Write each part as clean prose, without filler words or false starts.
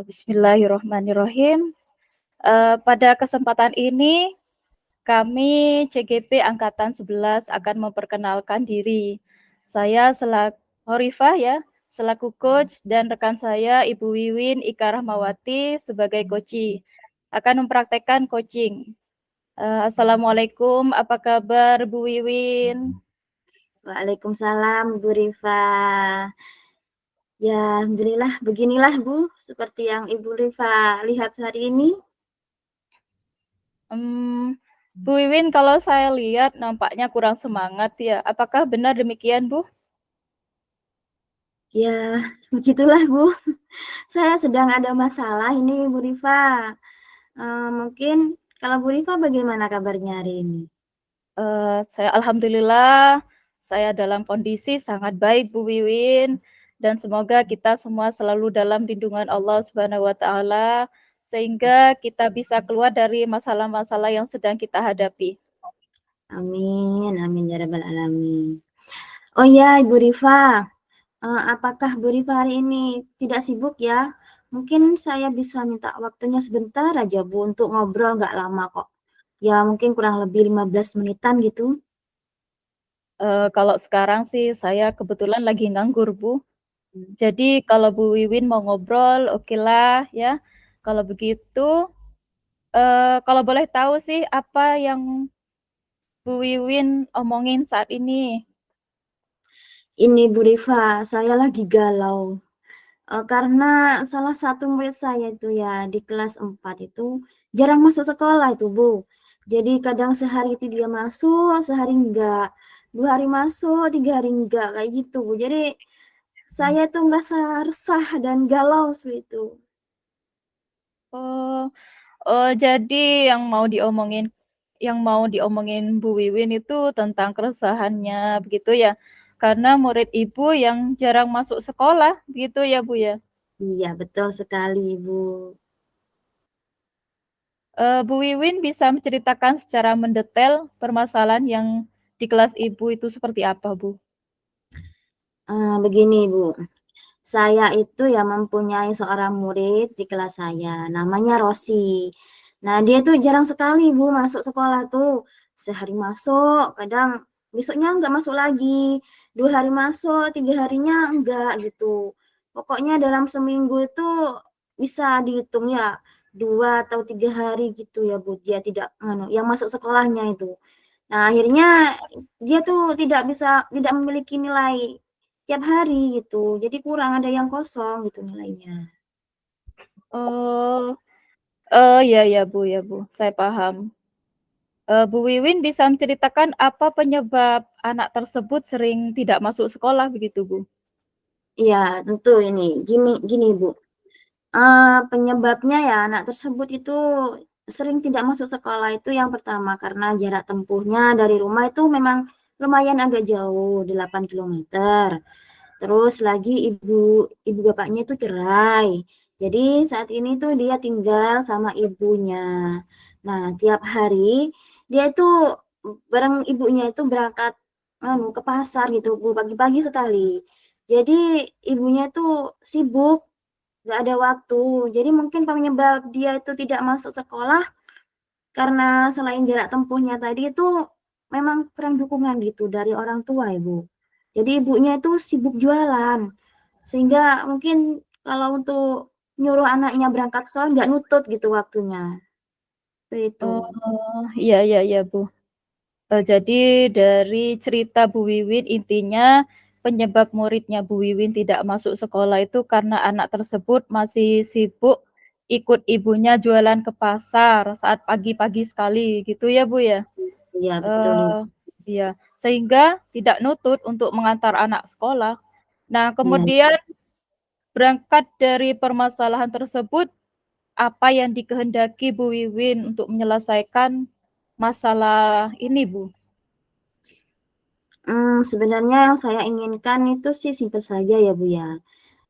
Bismillahirrohmanirrohim. Pada kesempatan ini, kami CGP Angkatan 11 akan memperkenalkan diri. Saya selaku Horifah ya, selaku coach dan rekan saya Ibu Wiwin Ika Rahmawati sebagai coachee akan mempraktekkan coaching. Assalamualaikum, apa kabar Bu Wiwin? Waalaikumsalam Bu Rifa. Ya, alhamdulillah beginilah Bu, seperti yang Ibu Rifa lihat hari ini. Bu Wiwin, kalau saya lihat nampaknya kurang semangat ya. Apakah benar demikian, Bu? Ya, begitulah Bu. Saya sedang ada masalah ini Bu Rifa. Mungkin kalau Bu Rifa bagaimana kabarnya hari ini? Saya alhamdulillah, saya dalam kondisi sangat baik Bu Wiwin, dan semoga kita semua selalu dalam lindungan Allah Subhanahu wa taala sehingga kita bisa keluar dari masalah-masalah yang sedang kita hadapi. Amin, amin ya rabbal alamin. Oh ya, Ibu Rifa, apakah Bu Rifa hari ini tidak sibuk ya? Mungkin saya bisa minta waktunya sebentar aja Bu untuk ngobrol, nggak lama kok. Ya mungkin kurang lebih 15 menitan gitu. Kalau sekarang sih saya kebetulan lagi nganggur, Bu. Jadi kalau Bu Wiwin mau ngobrol, okelah ya. Kalau begitu, kalau boleh tahu sih apa yang Bu Wiwin omongin saat ini? Ini Bu Rifa, saya lagi galau. Karena salah satu murid saya itu ya di kelas 4 itu jarang masuk sekolah itu Bu. Jadi kadang sehari itu dia masuk, sehari enggak. 2 hari masuk, 3 hari enggak, kayak gitu Bu. Jadi saya tuh merasa resah dan galau seperti itu. Oh, jadi yang mau diomongin Bu Wiwin itu tentang keresahannya begitu ya? Karena murid Ibu yang jarang masuk sekolah, begitu ya Bu ya? Iya, betul sekali Bu. Bu Wiwin bisa menceritakan secara mendetail permasalahan yang di kelas Ibu itu seperti apa, Bu? Begini Bu, saya itu ya mempunyai seorang murid di kelas saya, namanya Rosi. Nah, dia tuh jarang sekali Bu masuk sekolah tuh. Sehari masuk, kadang besoknya enggak masuk lagi. 2 hari masuk, 3 harinya enggak gitu. Pokoknya dalam seminggu itu bisa dihitung ya 2 atau 3 hari gitu ya Bu, dia tidak yang masuk sekolahnya itu. Nah, akhirnya dia tuh tidak memiliki nilai tiap hari gitu. Jadi kurang ada yang kosong gitu nilainya. Oh, ya Bu, saya paham. Bu Wiwin bisa menceritakan apa penyebab anak tersebut sering tidak masuk sekolah begitu, Bu? Iya, tentu ini. Gini Bu, penyebabnya ya anak tersebut itu sering tidak masuk sekolah itu yang pertama karena jarak tempuhnya dari rumah itu memang lumayan agak jauh, 8 kilometer. Terus lagi ibu bapaknya itu cerai. Jadi saat ini tuh dia tinggal sama ibunya. Nah, tiap hari dia itu bareng ibunya itu berangkat ke pasar gitu, Bu, pagi-pagi sekali. Jadi ibunya itu sibuk, nggak ada waktu. Jadi mungkin penyebab dia itu tidak masuk sekolah karena selain jarak tempuhnya tadi itu memang kurang dukungan gitu dari orang tua, Ibu. Jadi ibunya itu sibuk jualan, sehingga mungkin kalau untuk nyuruh anaknya berangkat sekolah nggak nutut gitu waktunya, seperti itu. Oh, iya, Bu. Jadi dari cerita Bu Wiwin, intinya penyebab muridnya Bu Wiwin tidak masuk sekolah itu karena anak tersebut masih sibuk ikut ibunya jualan ke pasar saat pagi-pagi sekali, gitu ya, Bu, ya? Iya betul, Eee, Ibu. iya, sehingga tidak nutut untuk mengantar anak sekolah. Nah, Iya. kemudian berangkat dari permasalahan tersebut, apa yang dikehendaki Bu Wiwin untuk menyelesaikan masalah ini, Bu? Sebenarnya yang saya inginkan itu sih simpel saja ya, Bu, ya.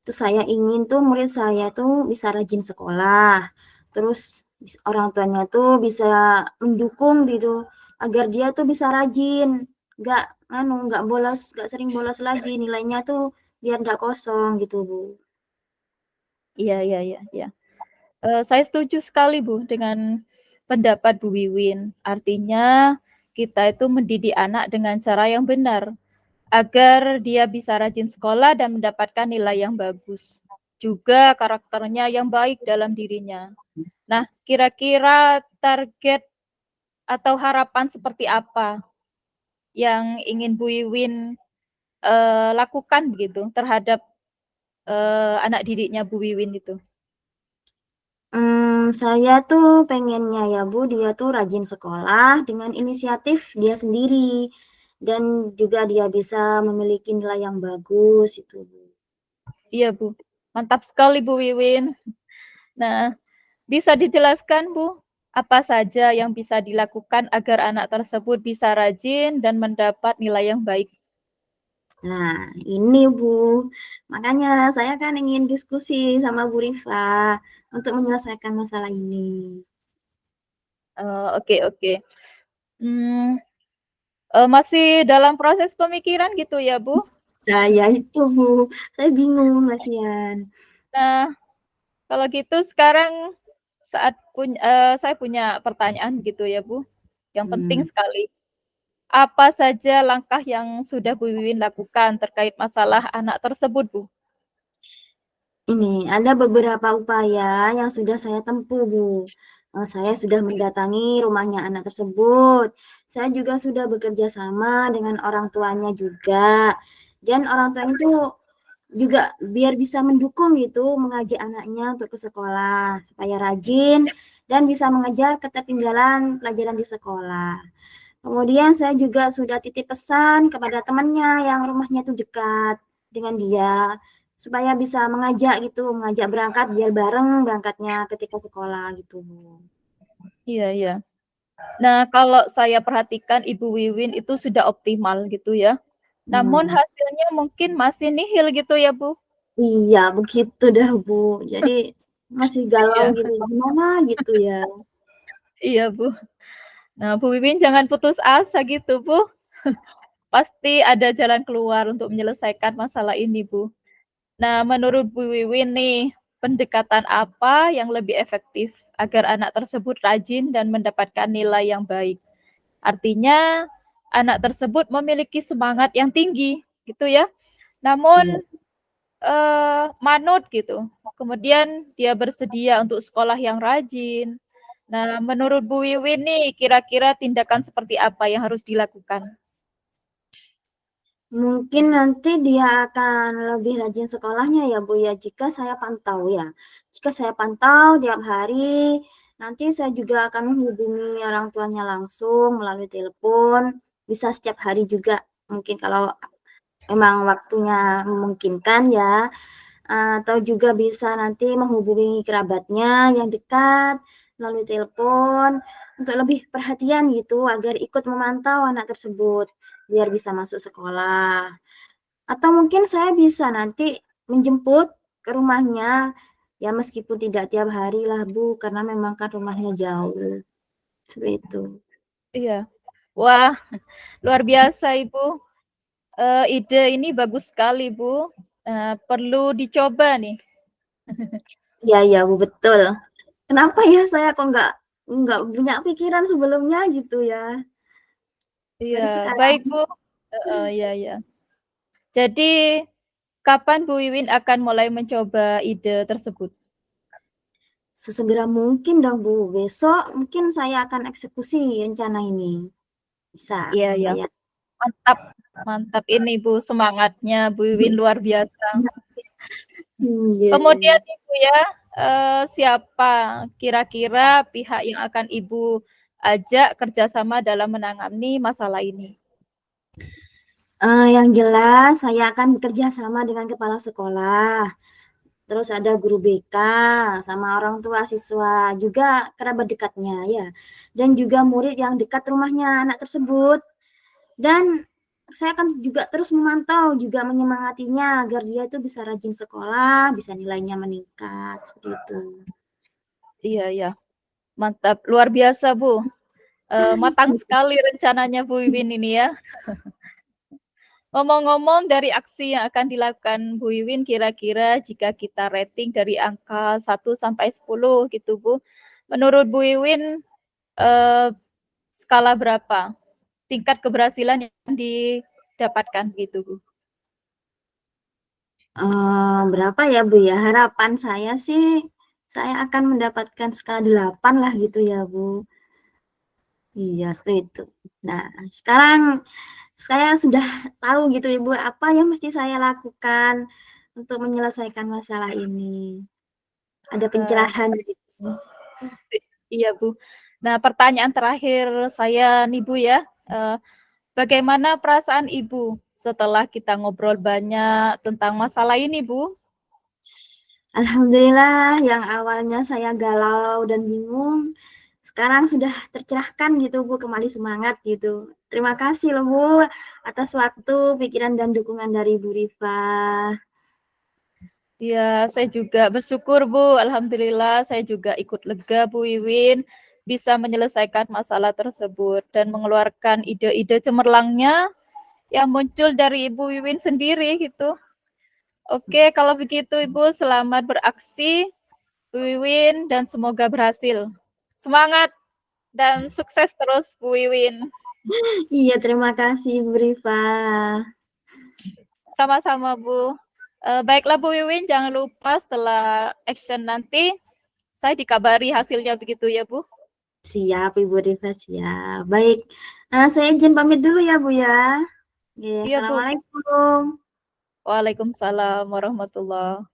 Itu saya ingin tuh murid saya tuh bisa rajin sekolah, terus orang tuanya tuh bisa mendukung gitu, agar dia tuh bisa rajin, nggak nggak bolos, nggak sering bolos lagi, nilainya tuh biar nggak kosong gitu, Bu. Iya iya iya iya. Saya setuju sekali, Bu, dengan pendapat Bu Wiwin. Artinya kita itu mendidik anak dengan cara yang benar, agar dia bisa rajin sekolah dan mendapatkan nilai yang bagus. Juga karakternya yang baik dalam dirinya. Nah, kira-kira target atau harapan seperti apa yang ingin Bu Wiwin, lakukan begitu terhadap, anak didiknya Bu Wiwin itu? Saya tuh pengennya ya Bu, dia tuh rajin sekolah dengan inisiatif dia sendiri, dan juga dia bisa memiliki nilai yang bagus itu Bu. Iya, Bu. Mantap sekali Bu Wiwin. Nah, bisa dijelaskan, Bu, apa saja yang bisa dilakukan agar anak tersebut bisa rajin dan mendapat nilai yang baik? Nah, ini Bu, makanya saya kan ingin diskusi sama Bu Rifa untuk menyelesaikan masalah ini. Oke oke. Mmm, masih dalam proses pemikiran gitu ya, Bu? Nah, ya itu Bu, saya bingung kasihan. Nah, kalau gitu sekarang saya punya pertanyaan gitu ya, Bu, yang penting Hmm. sekali. Apa saja langkah yang sudah Bu Wiwin lakukan terkait masalah anak tersebut, Bu? Ini, ada beberapa upaya yang sudah saya tempuh, Bu. Saya sudah mendatangi rumahnya anak tersebut. Saya juga sudah bekerja sama dengan orang tuanya juga. Dan orang tuanya itu juga biar bisa mendukung gitu, mengajak anaknya untuk ke sekolah, supaya rajin dan bisa mengejar ketertinggalan pelajaran di sekolah. Kemudian saya juga sudah titip pesan kepada temannya yang rumahnya itu dekat dengan dia, supaya bisa mengajak gitu, mengajak berangkat biar bareng berangkatnya ketika sekolah gitu, Bu. Iya iya. Nah, kalau saya perhatikan Ibu Wiwin itu sudah optimal gitu ya. Namun Hmm, hasilnya mungkin masih nihil gitu ya, Bu? iya begitu dah, Bu. Jadi masih galau Iya gitu, gimana gitu ya. iya, Bu. Nah, Bu Wiwin jangan putus asa gitu, Bu. Pasti ada jalan keluar untuk menyelesaikan masalah ini, Bu. Nah, menurut Bu Wiwin nih, pendekatan apa yang lebih efektif agar anak tersebut rajin dan mendapatkan nilai yang baik? Artinya, anak tersebut memiliki semangat yang tinggi, gitu ya. Iya. Namun, manut gitu. Kemudian dia bersedia untuk sekolah yang rajin. Nah, menurut Bu Wiwin nih, kira-kira tindakan seperti apa yang harus dilakukan? Mungkin nanti dia akan lebih rajin sekolahnya ya, Bu, ya, jika saya pantau ya. Jika saya pantau tiap hari, nanti saya juga akan menghubungi orang tuanya langsung melalui telepon, bisa setiap hari juga, mungkin kalau memang waktunya memungkinkan ya. Atau juga bisa nanti menghubungi kerabatnya yang dekat melalui telepon untuk lebih perhatian gitu agar ikut memantau anak tersebut biar bisa masuk sekolah. Atau mungkin saya bisa nanti menjemput ke rumahnya, ya meskipun tidak tiap hari lah Bu, karena memang kan rumahnya jauh, seperti itu. Iya. Wah, luar biasa Ibu. Ide ini bagus sekali Bu. Perlu dicoba nih. Iya iya Bu, betul. Kenapa ya saya kok nggak punya pikiran sebelumnya gitu ya, Iya, baru sekarang. baik Bu. Heeh, iya iya. Jadi, kapan Bu Wiwin akan mulai mencoba ide tersebut? Sesegera mungkin dong Bu, besok mungkin saya akan eksekusi rencana ini. Bisa Iya iya. saya. Mantap mantap ini Bu, semangatnya Bu Wiwin luar biasa. Iya iya. Kemudian Ibu ya, siapa kira-kira pihak yang akan Ibu ajak kerjasama dalam menangani masalah ini? Yang jelas saya akan bekerja sama dengan kepala sekolah, terus ada guru BK, sama orang tua siswa, juga kerabat dekatnya ya, dan juga murid yang dekat rumahnya anak tersebut. Dan saya akan juga terus memantau, juga menyemangatinya agar dia itu bisa rajin sekolah, bisa nilainya meningkat, seperti itu. Iya iya, mantap, luar biasa Bu, matang sekali rencananya Bu Wiwin ini ya. Ngomong-ngomong dari aksi yang akan dilakukan Bu Wiwin, kira-kira jika kita rating dari angka 1 sampai 10 gitu Bu, menurut Bu Wiwin, skala berapa tingkat keberhasilan yang didapatkan gitu Bu? Berapa ya Bu ya, harapan saya sih, saya akan mendapatkan skala 8 lah gitu ya Bu. Iya, seperti itu. Nah, sekarang saya sudah tahu gitu Ibu, apa yang mesti saya lakukan untuk menyelesaikan masalah ini. Ada pencerahan gitu. Iya Bu. Nah, pertanyaan terakhir saya nih Bu ya, bagaimana perasaan Ibu setelah kita ngobrol banyak tentang masalah ini Bu? Alhamdulillah yang awalnya saya galau dan bingung, sekarang sudah tercerahkan gitu Bu, kembali semangat gitu. Terima kasih loh Bu, atas waktu, pikiran, dan dukungan dari Bu Rifa. Ya, saya juga bersyukur Bu, alhamdulillah saya juga ikut lega Bu Wiwin bisa menyelesaikan masalah tersebut dan mengeluarkan ide-ide cemerlangnya yang muncul dari Ibu Wiwin sendiri gitu. Oke, kalau begitu Ibu selamat beraksi Bu Wiwin dan semoga berhasil. Semangat dan sukses terus Bu Wiwin. Iya, terima kasih Bu Rifa. Sama-sama Bu. Baiklah Bu Wiwin, jangan lupa setelah action nanti saya dikabari hasilnya begitu ya Bu. Siap Ibu Rifa, siap. Baik, saya izin pamit dulu ya Bu ya. Oke, Iya Bu. assalamualaikum. Waalaikumsalam warahmatullahi